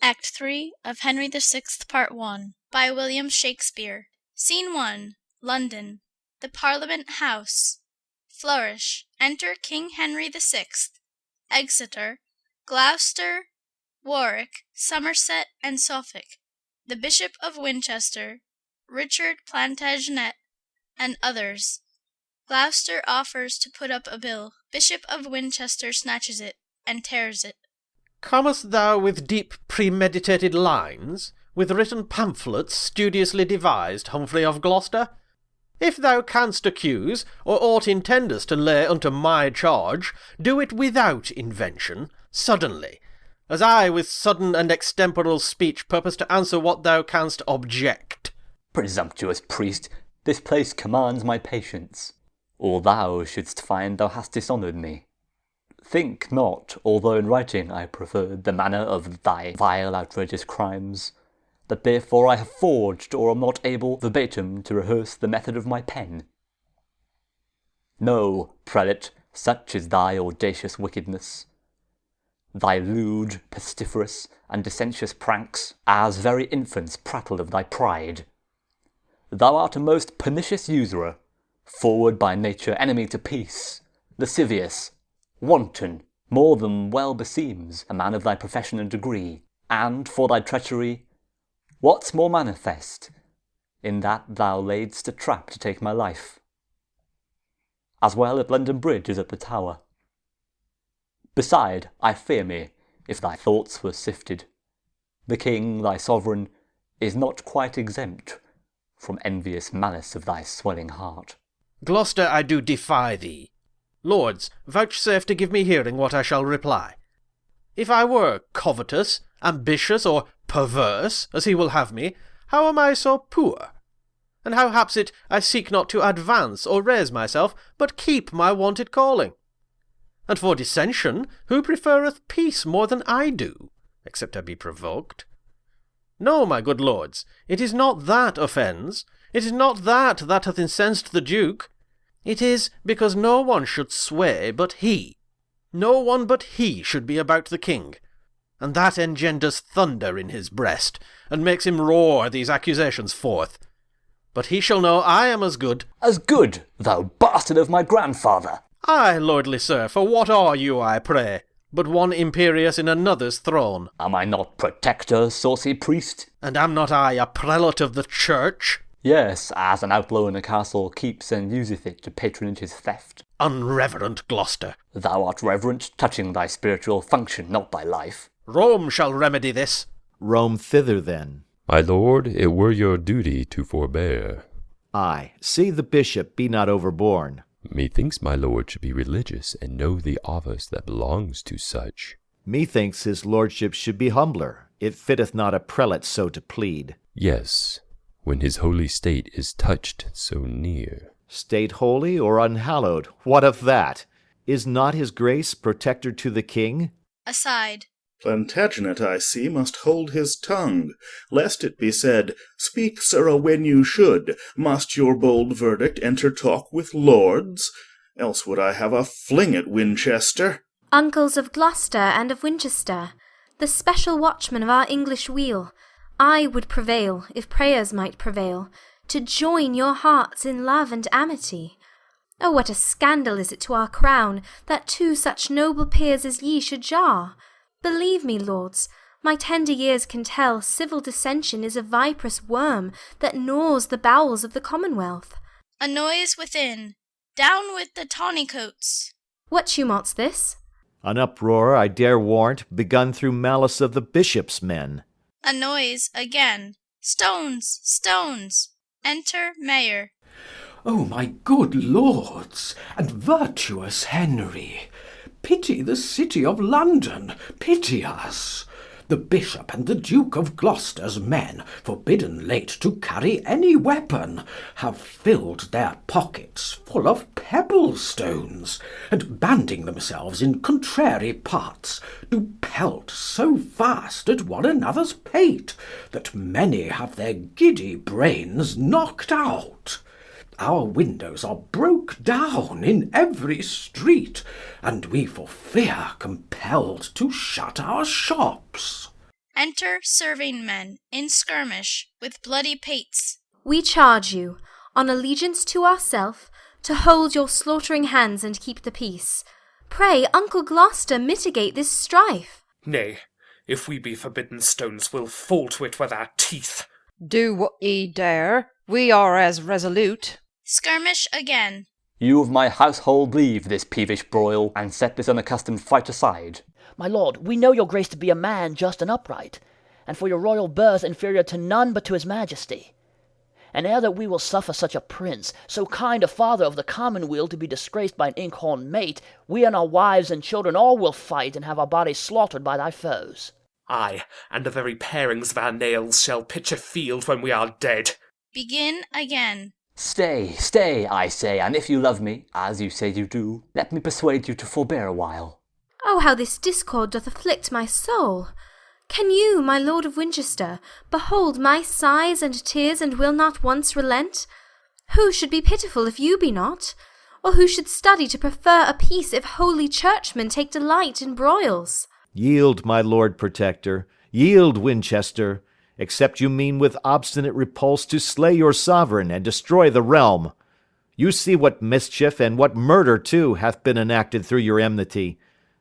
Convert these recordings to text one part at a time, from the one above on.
Act 3 of Henry VI, Part 1, by William Shakespeare. Scene 1. London. The Parliament House. Flourish. Enter King Henry VI. Exeter, Gloucester, Warwick, Somerset, and Suffolk. The Bishop of Winchester, Richard Plantagenet, and others. Gloucester offers to put up a bill. Bishop of Winchester snatches it, and tears it. Comest thou with deep premeditated lines, with written pamphlets studiously devised, Humphrey of Gloucester? If thou canst accuse, or aught intendest to lay unto my charge, do it without invention, suddenly, as I with sudden and extemporal speech purpose to answer what thou canst object. Presumptuous priest, this place commands my patience, or thou shouldst find thou hast dishonoured me. Think not, although in writing I preferred the manner of thy vile outrageous crimes, that therefore I have forged or am not able verbatim to rehearse the method of my pen. No, prelate, such is thy audacious wickedness, thy lewd, pestiferous, and dissentious pranks, as very infants prattle of thy pride. Thou art a most pernicious usurer, forward by nature, enemy to peace, lascivious, wanton, more than well beseems a man of thy profession and degree, and for thy treachery, what's more manifest, in that thou laidst a trap to take my life, as well if London Bridge is at the Tower. Beside, I fear me, if thy thoughts were sifted, the king, thy sovereign, is not quite exempt from envious malice of thy swelling heart. Gloucester, I do defy thee. Lords, vouchsafe to give me hearing what I shall reply. If I were covetous, ambitious, or perverse, as he will have me, how am I so poor? And how haps it I seek not to advance or raise myself, but keep my wonted calling? And for dissension, who preferreth peace more than I do, except I be provoked? No, my good lords, it is not that offends, it is not that hath incensed the Duke. It is because no one should sway but he. No one but he should be about the king, and that engenders thunder in his breast, and makes him roar these accusations forth. But he shall know I am as good— As good, thou bastard of my grandfather! Ay, lordly sir, for what are you, I pray, but one imperious in another's throne? Am I not protector, saucy priest? And am not I a prelate of the church? Yes, as an outlaw in a castle keeps and useth it to patronage his theft. Unreverent Gloucester! Thou art reverent, touching thy spiritual function, not thy life. Rome shall remedy this. Rome thither, then. My lord, it were your duty to forbear. Ay, see the bishop be not overborne. Methinks my lord should be religious, and know the office that belongs to such. Methinks his lordship should be humbler. It fitteth not a prelate so to plead. Yes, when his holy state is touched so near. State holy or unhallowed, what of that? Is not his grace protector to the king? Aside. Plantagenet, I see, must hold his tongue, lest it be said, "Speak, sirrah, when you should. Must your bold verdict enter talk with lords? Else would I have a fling at Winchester." Uncles of Gloucester and of Winchester, the special watchmen of our English weal, I would prevail, if prayers might prevail, to join your hearts in love and amity. Oh, what a scandal is it to our crown, that two such noble peers as ye should jar! Believe me, lords, my tender years can tell civil dissension is a viperous worm that gnaws the bowels of the commonwealth. A noise within. Down with the tawny-coats! What tumult's this? An uproar, I dare warrant, begun through malice of the bishop's men. A noise again. Stones! Stones! Enter Mayor. O my good lords, and virtuous Henry, pity the city of London, pity us. The Bishop and the Duke of Gloucester's men, forbidden late to carry any weapon, have filled their pockets full of pebble-stones, and banding themselves in contrary parts, do pelt so fast at one another's pate, that many have their giddy brains knocked out. Our windows are broke down in every street, and we for fear compelled to shut our shops. Enter serving men in skirmish with bloody pates. We charge you, on allegiance to ourself, to hold your slaughtering hands and keep the peace. Pray, Uncle Gloucester, mitigate this strife. Nay, if we be forbidden stones, we'll fall to it with our teeth. Do what ye dare. We are as resolute. Skirmish again. You of my household leave this peevish broil, and set this unaccustomed fight aside. My lord, we know your grace to be a man just and upright, and for your royal birth inferior to none but to his majesty. And ere that we will suffer such a prince, so kind a father of the commonweal, to be disgraced by an inkhorn mate, we and our wives and children all will fight and have our bodies slaughtered by thy foes. Ay, and the very parings of our nails shall pitch a field when we are dead. Begin again. Stay, stay, I say, and if you love me, as you say you do, let me persuade you to forbear a while. Oh, how this discord doth afflict my soul! Can you, my Lord of Winchester, behold my sighs and tears, and will not once relent? Who should be pitiful if you be not? Or who should study to prefer a peace if holy churchmen take delight in broils? Yield, my Lord Protector, yield, Winchester, except you mean with obstinate repulse to slay your sovereign and destroy the realm. You see what mischief, and what murder too, hath been enacted through your enmity.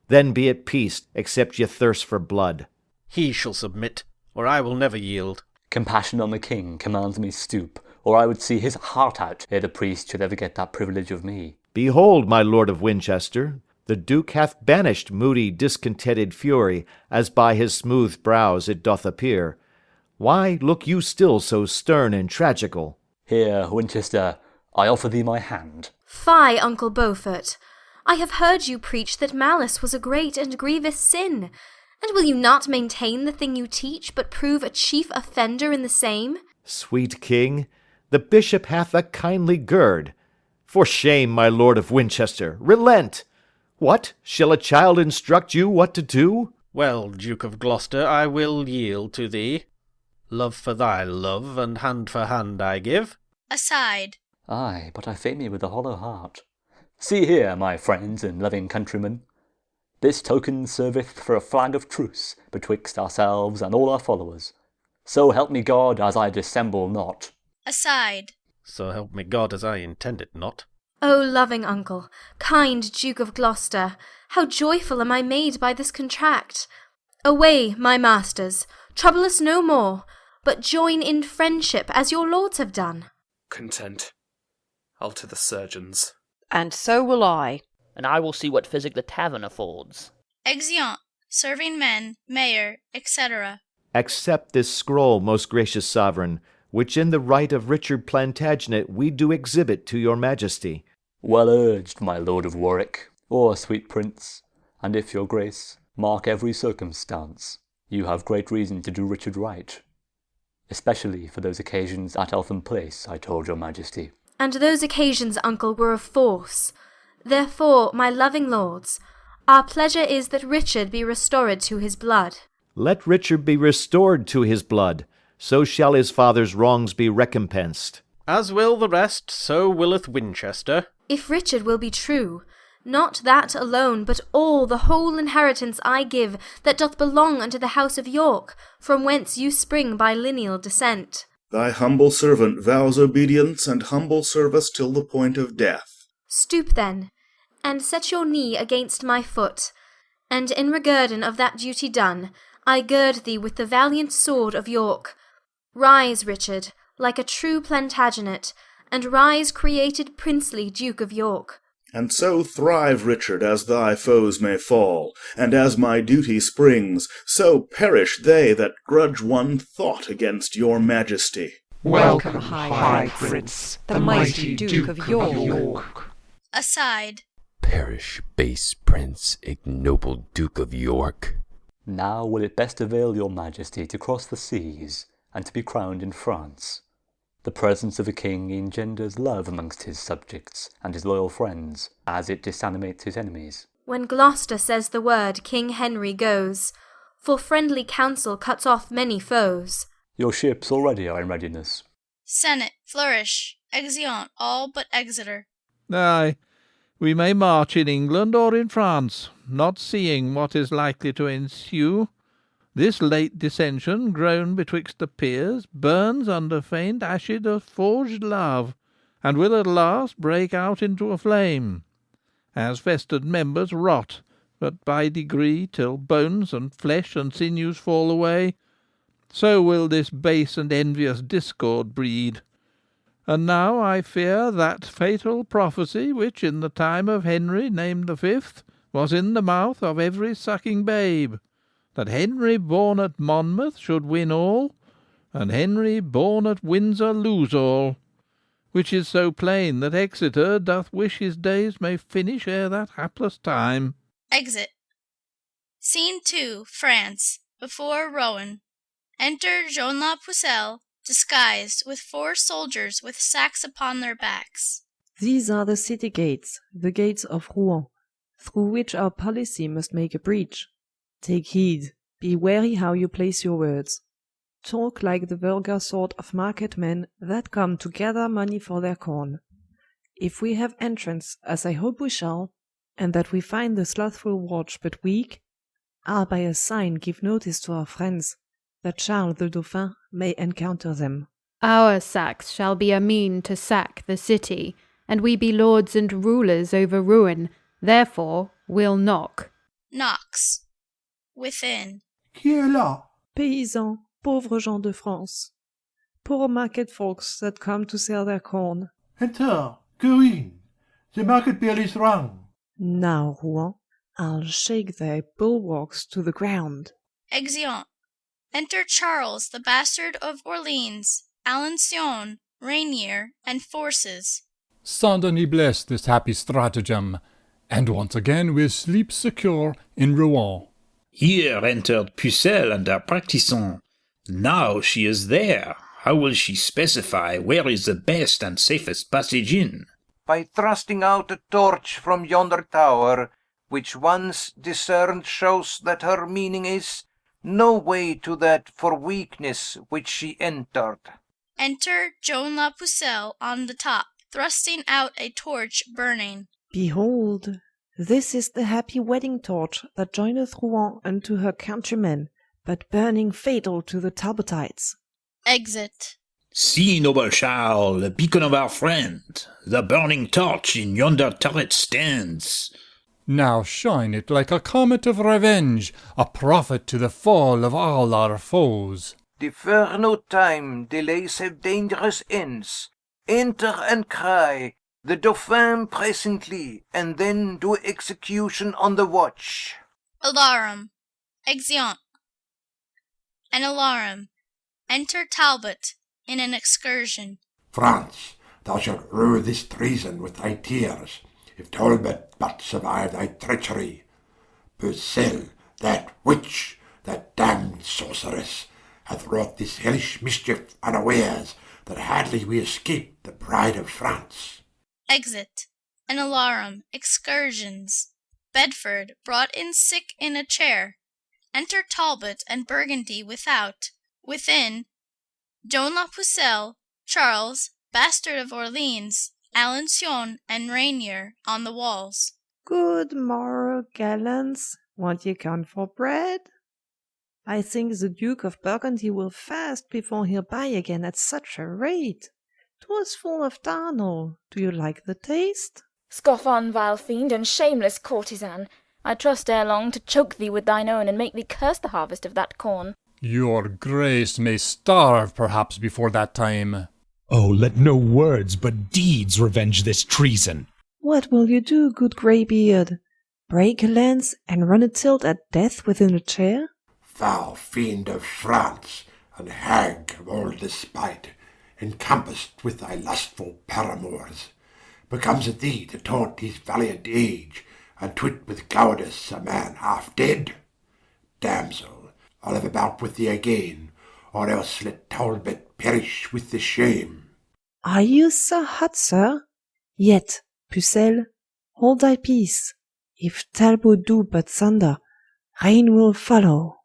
Then be at peace, except ye thirst for blood. He shall submit, or I will never yield. Compassion on the king commands me stoop, or I would see his heart out ere the priest should ever get that privilege of me. Behold, my Lord of Winchester, the Duke hath banished moody discontented fury, as by his smooth brows it doth appear. Why look you still so stern and tragical? Here, Winchester, I offer thee my hand. Fie, Uncle Beaufort! I have heard you preach that malice was a great and grievous sin. And will you not maintain the thing you teach, but prove a chief offender in the same? Sweet king, the bishop hath a kindly gird. For shame, my Lord of Winchester, relent! What, shall a child instruct you what to do? Well, Duke of Gloucester, I will yield to thee. Love for thy love, and hand for hand I give. Aside. Ay, but I fear me with a hollow heart. See here, my friends and loving countrymen. This token serveth for a flag of truce betwixt ourselves and all our followers. So help me God, as I dissemble not. Aside. So help me God, as I intended not. O loving uncle, kind Duke of Gloucester, how joyful am I made by this contract! Away, my masters, trouble us no more, but join in friendship as your lords have done. Content. I'll to the surgeons. And so will I. And I will see what physic the tavern affords. Exeunt, serving men, mayor, etc. Accept this scroll, most gracious sovereign, which in the right of Richard Plantagenet we do exhibit to your majesty. Well urged, my lord of Warwick, or sweet prince, and if your grace mark every circumstance, you have great reason to do Richard right, especially for those occasions at Eltham Place I told your majesty. And those occasions, uncle, were of force. Therefore, my loving lords, our pleasure is that Richard be restored to his blood. Let Richard be restored to his blood, so shall his father's wrongs be recompensed. As will the rest, so willeth Winchester. If Richard will be true, not that alone, but all the whole inheritance I give that doth belong unto the house of York, from whence you spring by lineal descent. Thy humble servant vows obedience and humble service till the point of death. Stoop then, and set your knee against my foot, and in reguerdon of that duty done, I gird thee with the valiant sword of York. Rise, Richard, like a true Plantagenet, and rise created princely Duke of York. And so thrive, Richard, as thy foes may fall, and as my duty springs, so perish they that grudge one thought against your majesty. Welcome, High Prince, the mighty Duke of York. Aside. Perish, base prince, ignoble Duke of York. Now will it best avail your majesty to cross the seas, and to be crowned in France. The presence of a king engenders love amongst his subjects and his loyal friends, as it disanimates his enemies. When Gloucester says the word, King Henry goes, for friendly counsel cuts off many foes. Your ships already are in readiness. Senate, flourish, exeunt all but Exeter. Aye, we may march in England or in France, not seeing what is likely to ensue. this late dissension grown betwixt the peers burns under faint ashes of forged love, and will at last break out into a flame, as festered members rot, but by degree, till bones and flesh and sinews fall away, so will this base and envious discord breed. And now I fear that fatal prophecy which in the time of Henry named the Fifth was in the mouth of every sucking babe, that Henry born at Monmouth should win all, and Henry born at Windsor lose all, which is so plain that Exeter doth wish his days may finish ere that hapless time. Exit. Scene 2, France. Before Rouen. Enter Joan la Pucelle, disguised, with 4 soldiers with sacks upon their backs. These are the city gates, the gates of Rouen, through which our policy must make a breach. Take heed, be wary how you place your words. Talk like the vulgar sort of market men that come to gather money for their corn. If we have entrance, as I hope we shall, and that we find the slothful watch but weak, I'll by a sign give notice to our friends, that Charles the Dauphin may encounter them. Our sacks shall be a mean to sack the city, and we be lords and rulers over Rouen, therefore we'll knock. Knocks. Within. Qui est là? Paysans, pauvres gens de France. Poor market folks that come to sell their corn. Enter, Corinne. The market bell is rung. Now, Rouen, I'll shake thy bulwarks to the ground. Exeunt. Enter Charles, the bastard of Orleans, Alençon, Rainier, and forces. Saint Denis bless this happy stratagem, and once again we'll sleep secure in Rouen. Here entered Pucelle and her practisant. Now she is there. How will she specify where is the best and safest passage in? By thrusting out a torch from yonder tower, which once discerned shows that her meaning is no way to that for weakness which she entered. Enter Joan la Pucelle on the top, thrusting out a torch burning. Behold, this is the happy wedding torch that joineth Rouen unto her countrymen, but burning fatal to the Talbotites. Exit. See, noble Charles, the beacon of our friend. The burning torch in yonder turret stands. Now shine it like a comet of revenge, a prophet to the fall of all our foes. Defer no time, delays have dangerous ends. Enter and cry, the Dauphin presently, and then do execution on the watch. Alarum. Exeunt. An alarum. Enter Talbot in an excursion. France, thou shalt rue this treason with thy tears, if Talbot but survive thy treachery. Pucelle, that witch, that damned sorceress, hath wrought this hellish mischief unawares, that hardly we escape the pride of France. Exit. An alarum. Excursions. Bedford, brought in sick in a chair. Enter Talbot and Burgundy without. Within, Joan la Pucelle, Charles, bastard of Orleans, Alençon, and Rainier on the walls. Good morrow, gallants. Want ye come for bread? I think the Duke of Burgundy will fast before he'll buy again at such a rate. 'Twas full of darnel. Do you like the taste? Scoff on, vile fiend, and shameless courtesan. I trust ere long to choke thee with thine own, and make thee curse the harvest of that corn. Your grace may starve perhaps before that time. Oh, let no words but deeds revenge this treason. What will you do, good greybeard? Break a lance and run a tilt at death within a chair? Thou fiend of France, and hag of all despite, encompassed with thy lustful paramours, becomes it thee to taunt his valiant age, and twit with cowardice a man half dead? Damsel, I'll have a bout with thee again, or else let Talbot perish with the shame. Are you so hot, sir? Yet, Pucelle, hold thy peace. If Talbot do but thunder, rain will follow.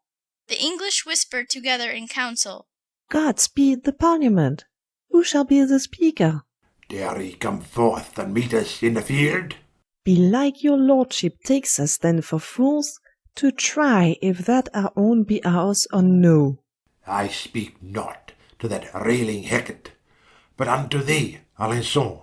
The English whisper together in council. God speed the Parliament. Who shall be the speaker? Dare he come forth and meet us in the field? Belike your lordship takes us then for fools, To try if that our own be ours or no. I speak not to that railing Hecate, but unto thee, Alençon,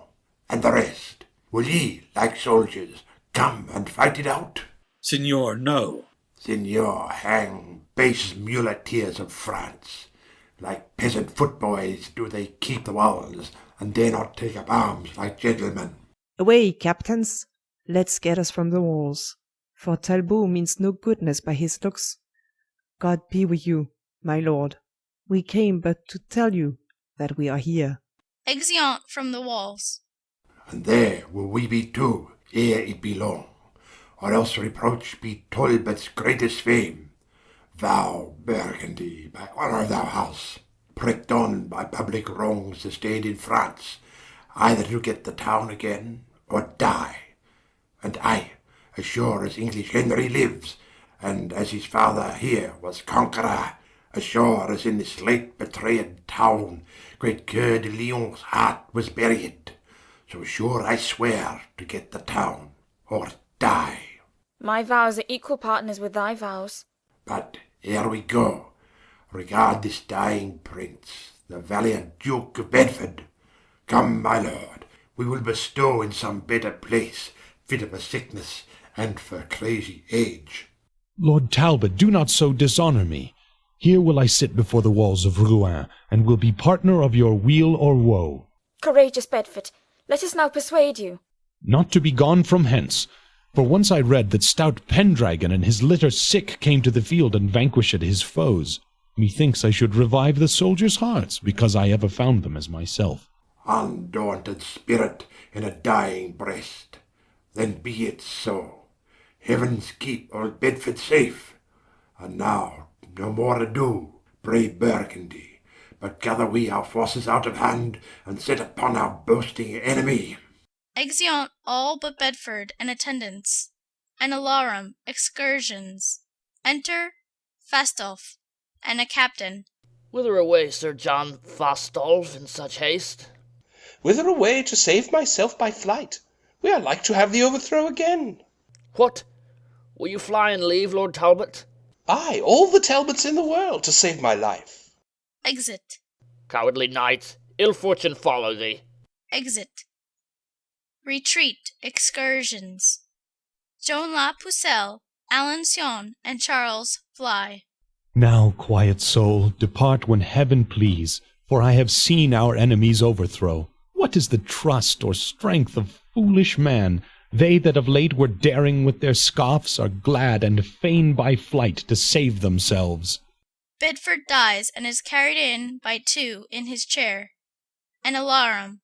and the rest. Will ye, like soldiers, come and fight it out? Signor, no. Signor, hang base muleteers of France. Like peasant footboys do they keep the walls, and dare not take up arms like gentlemen. Away, captains! Let's get us from the walls, for Talbot means no goodness by his looks. God be with you, my lord. We came but to tell you that we are here. Exeunt from the walls. And there will we be too, ere it be long, or else reproach be Talbot's greatest fame. Thou, Burgundy, by honour of thou house, pricked on by public wrongs sustained in France, either to get the town again, or die. And I, as sure as English Henry lives, and as his father here was conqueror, as sure as in this late betrayed town great Coeur de Lion's heart was buried, so sure I swear to get the town, or die. My vows are equal partners with thy vows. But ere we go, regard this dying prince, the valiant Duke of Bedford. Come, my lord, we will bestow in some better place, fit for sickness and for crazy age. Lord Talbot, do not so dishonour me. Here will I sit before the walls of Rouen, and will be partner of your weal or woe. Courageous Bedford, let us now persuade you. Not to be gone from hence. For once I read that stout Pendragon and his litter sick came to the field and vanquished his foes. Methinks I should revive the soldiers' hearts, because I ever found them as myself. Undaunted spirit in a dying breast, then be it so. Heavens keep old Bedford safe. And now, no more ado, brave Burgundy, but gather we our forces out of hand, and set upon our boasting enemy. Exeunt all but Bedford and attendants, and alarum, excursions. Enter Fastolf, and a captain. Whither away, Sir John Fastolf, in such haste? Whither away to save myself by flight? We are like to have the overthrow again. What? Will you fly and leave Lord Talbot? Ay, all the Talbots in the world to save my life. Exit. Cowardly knight, ill fortune follow thee. Exit. Retreat, excursions. Joan La Pucelle, Alençon, and Charles fly. Now, quiet soul, depart when heaven please, for I have seen our enemies' overthrow. What is the trust or strength of foolish man? They that of late were daring with their scoffs are glad and fain by flight to save themselves. Bedford dies and is carried in by two in his chair. An alarum.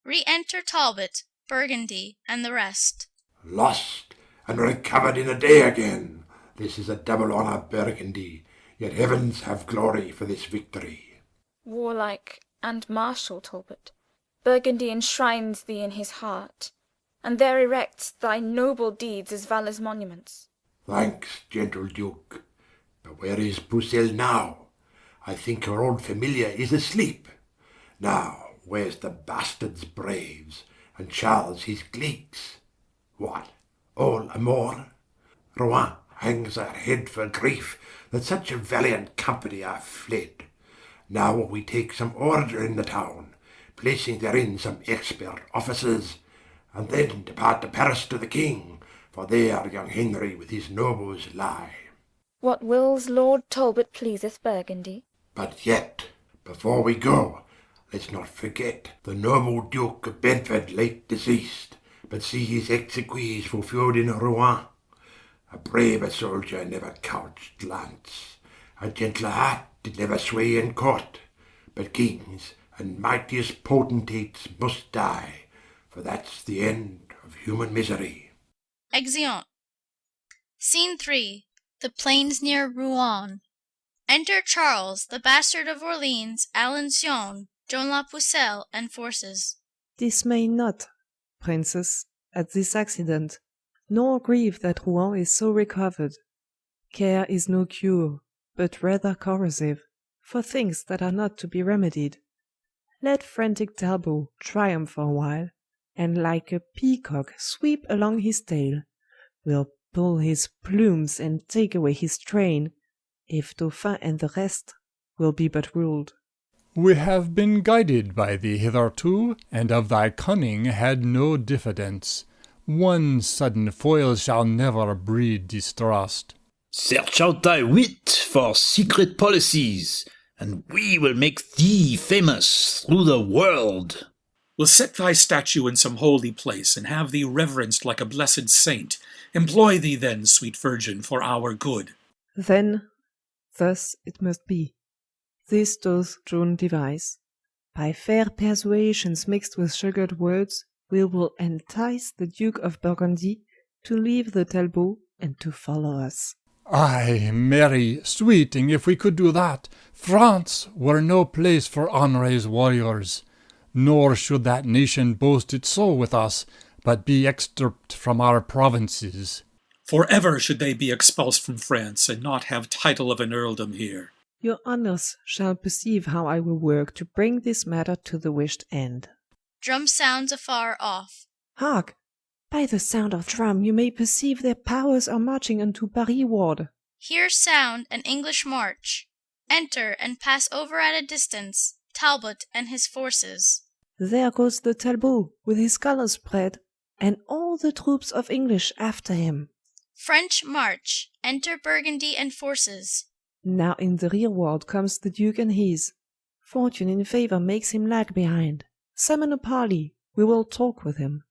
Re-enter Talbot, Burgundy, and the rest. Lost and recovered in a day again. This is a double honour, Burgundy, yet heavens have glory for this victory. Warlike and martial Talbot, Burgundy enshrines thee in his heart, and there erects thy noble deeds as valour's monuments. Thanks, gentle Duke. But where is Pucelle now? I think her old familiar is asleep. Now, where's the bastard's braves, and Charles his gleeks? What, all amour? Rouen hangs her head for grief that such a valiant company are fled. Now will we take some order in the town, placing therein some expert officers, and then depart to Paris to the king, for there young Henry with his nobles lie. What wills Lord Talbot pleaseth Burgundy. But yet, before we go, let's not forget the noble Duke of Bedford late deceased, but see his exequies fulfilled in Rouen. A braver soldier never couched lance, a gentler heart did never sway in court, but kings and mightiest potentates must die, for that's the end of human misery. Exeunt. Scene 3. The plains near Rouen. Enter Charles, the bastard of Orleans, Alençon, Joan La Pucelle, and forces. Dismay not, princess, at this accident, nor grieve that Rouen is so recovered. Care is no cure, but rather corrosive, for things that are not to be remedied. Let frantic Talbot triumph for a while, and like a peacock sweep along his tail. We'll pull his plumes and take away his train, if Dauphin and the rest will be but ruled. We have been guided by thee hitherto, and of thy cunning had no diffidence. One sudden foil shall never breed distrust. Search out thy wit for secret policies, and we will make thee famous through the world. We'll set thy statue in some holy place, and have thee reverenced like a blessed saint. Employ thee then, sweet virgin, for our good. Then, thus it must be. This doth Joan devise. By fair persuasions mixed with sugared words, we will entice the Duke of Burgundy to leave the Talbot and to follow us. Ay, marry, sweeting, if we could do that, France were no place for Henri's warriors. Nor should that nation boast it so with us, but be extirped from our provinces. For ever should they be expulsed from France, and not have title of an earldom here. Your honours shall perceive how I will work to bring this matter to the wished end. Drum sounds afar off. Hark! By the sound of drum you may perceive their powers are marching unto Paris ward. Here sound an English march. Enter and pass over at a distance Talbot and his forces. There goes the Talbot with his colours spread, and all the troops of English after him. French march. Enter Burgundy and forces. Now in the rear ward comes the Duke and his. Fortune in favour makes him lag behind. Summon a parley, we will talk with him.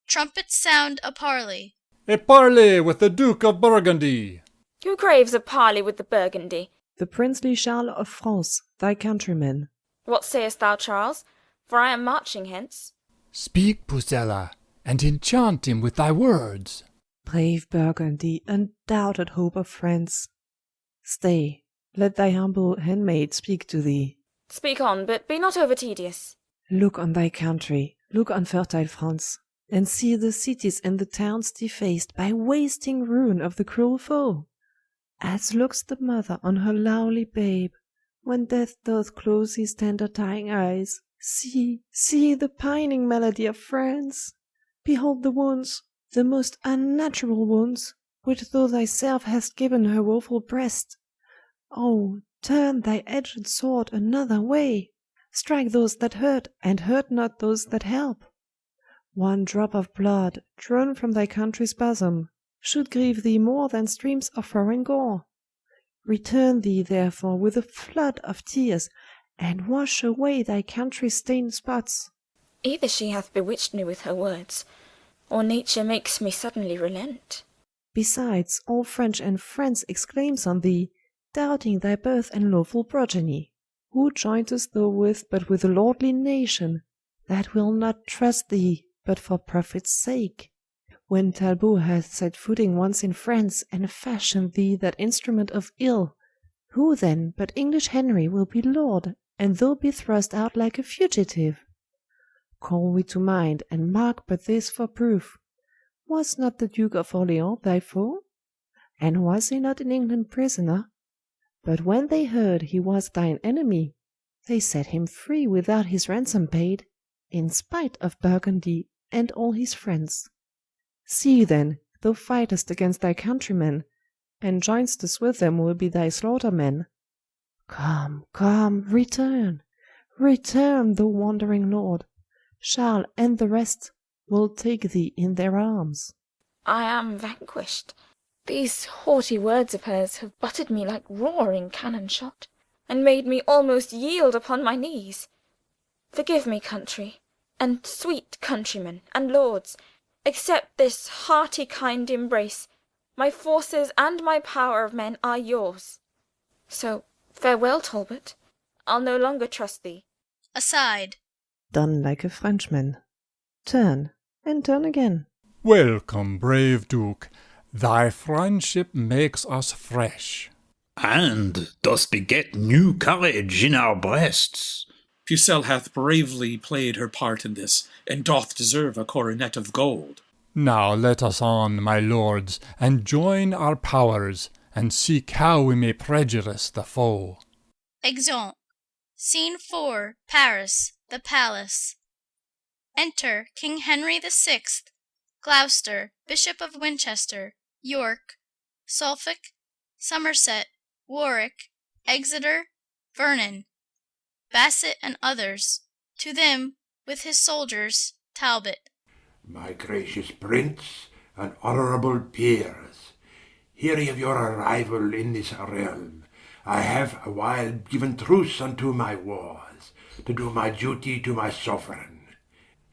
Trumpets sound a parley. A parley with the Duke of Burgundy. Who craves a parley with the Burgundy? The princely Charles of France, thy countryman. What sayest thou, Charles? For I am marching hence. Speak, Pusella, and enchant him with thy words. Brave Burgundy, undoubted hope of France. Stay, let thy humble handmaid speak to thee. Speak on, but be not over tedious. Look on thy country, look on fertile France, and see the cities and the towns defaced by wasting ruin of the cruel foe. As looks the mother on her lowly babe, when death doth close his tender dying eyes. See, see the pining malady of France. Behold the wounds, the most unnatural wounds, which thou thyself hast given her woeful breast. Oh, turn thy edged sword another way. Strike those that hurt, and hurt not those that help. One drop of blood, drawn from thy country's bosom, should grieve thee more than streams of foreign gore. Return thee, therefore, with a flood of tears, and wash away thy country's stained spots. Either she hath bewitched me with her words, or nature makes me suddenly relent. Besides, all French and France exclaims on thee, doubting thy birth and lawful progeny. Who jointest thou with but with a lordly nation, that will not trust thee but for profit's sake? When Talbot hath set footing once in France, and fashioned thee that instrument of ill, who then but English Henry will be lord, and thou be thrust out like a fugitive? Call we to mind, and mark but this for proof. Was not the Duke of Orleans thy foe? And was he not in England prisoner? But when they heard he was thine enemy, they set him free without his ransom paid, in spite of Burgundy and all his friends. See then, thou fightest against thy countrymen, and joinst us with them will be thy slaughtermen. Come, come, return, return, thou wandering lord. Charles and the rest will take thee in their arms. I am vanquished. These haughty words of hers have butted me like roaring cannon shot, and made me almost yield upon my knees. Forgive me, country, and sweet countrymen, and lords. Accept this hearty kind embrace. My forces and my power of men are yours. So farewell, Talbot. I'll no longer trust thee. Aside. Done like a Frenchman. Turn, and turn again. Welcome, brave Duke. Thy friendship makes us fresh. And doth beget new courage in our breasts. Pucelle hath bravely played her part in this, and doth deserve a coronet of gold. Now let us on, my lords, and join our powers, and seek how we may prejudice the foe. Exeunt. Scene 4. Paris, the palace. Enter King Henry the 6th, Gloucester, Bishop of Winchester, York, Suffolk, Somerset, Warwick, Exeter, Vernon, Basset, and others, to them, with his soldiers, Talbot. My gracious prince and honourable peers, hearing of your arrival in this realm, I have a while given truce unto my wars, to do my duty to my sovereign,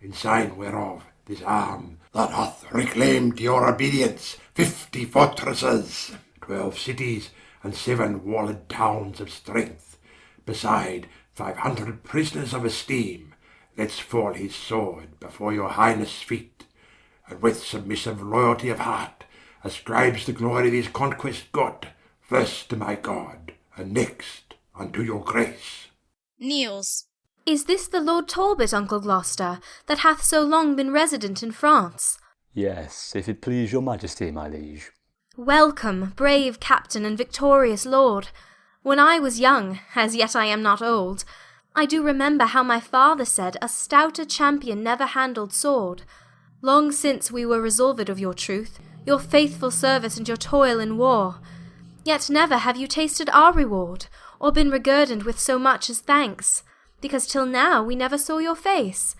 in sign whereof this arm that hath reclaimed your obedience 50 fortresses, 12 cities, and 7 walled towns of strength, beside 500 prisoners of esteem, lets fall his sword before your highness' feet, and with submissive loyalty of heart ascribes the glory of his conquest good, first to my God, and next unto your grace. Kneels. Is this the Lord Talbot, Uncle Gloucester, that hath so long been resident in France? Yes, if it please your majesty, my liege. Welcome, brave captain and victorious lord. When I was young, as yet I am not old, I do remember how my father said a stouter champion never handled sword. Long since we were resolved of your truth, your faithful service and your toil in war. Yet never have you tasted our reward, or been reguerdoned with so much as thanks, because till now we never saw your face.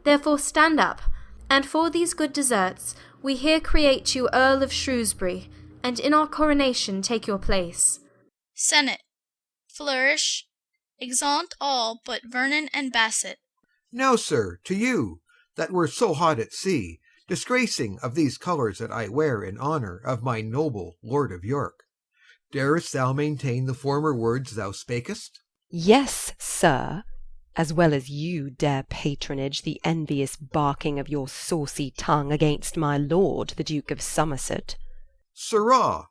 Therefore stand up, and for these good deserts we here create you Earl of Shrewsbury, and in our coronation take your place. Senate. Flourish. Exeunt all but Vernon and Basset. Now, sir, to you, that were so hot at sea, disgracing of these colours that I wear in honour of my noble Lord of York, darest thou maintain the former words thou spakest? Yes, sir, as well as you dare patronage the envious barking of your saucy tongue against my lord the Duke of Somerset. Sirrah,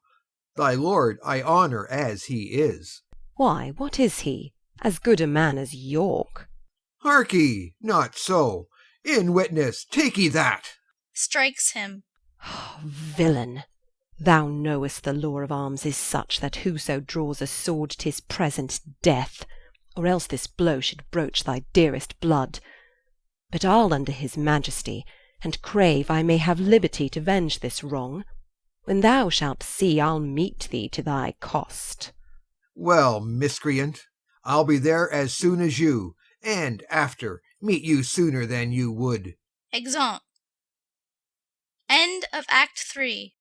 thy lord I honour as he is. Why, what is he? As good a man as York. Harkee, not so. In witness, take ye that. Strikes him. Villain, thou knowest the law of arms is such that whoso draws a sword 'tis present death, or else this blow should broach thy dearest blood. But I'll under his majesty, and crave I may have liberty to venge this wrong. When thou shalt see, I'll meet thee to thy cost. Well, miscreant, I'll be there as soon as you, and after meet you sooner than you would. Exeunt. End of Act 3.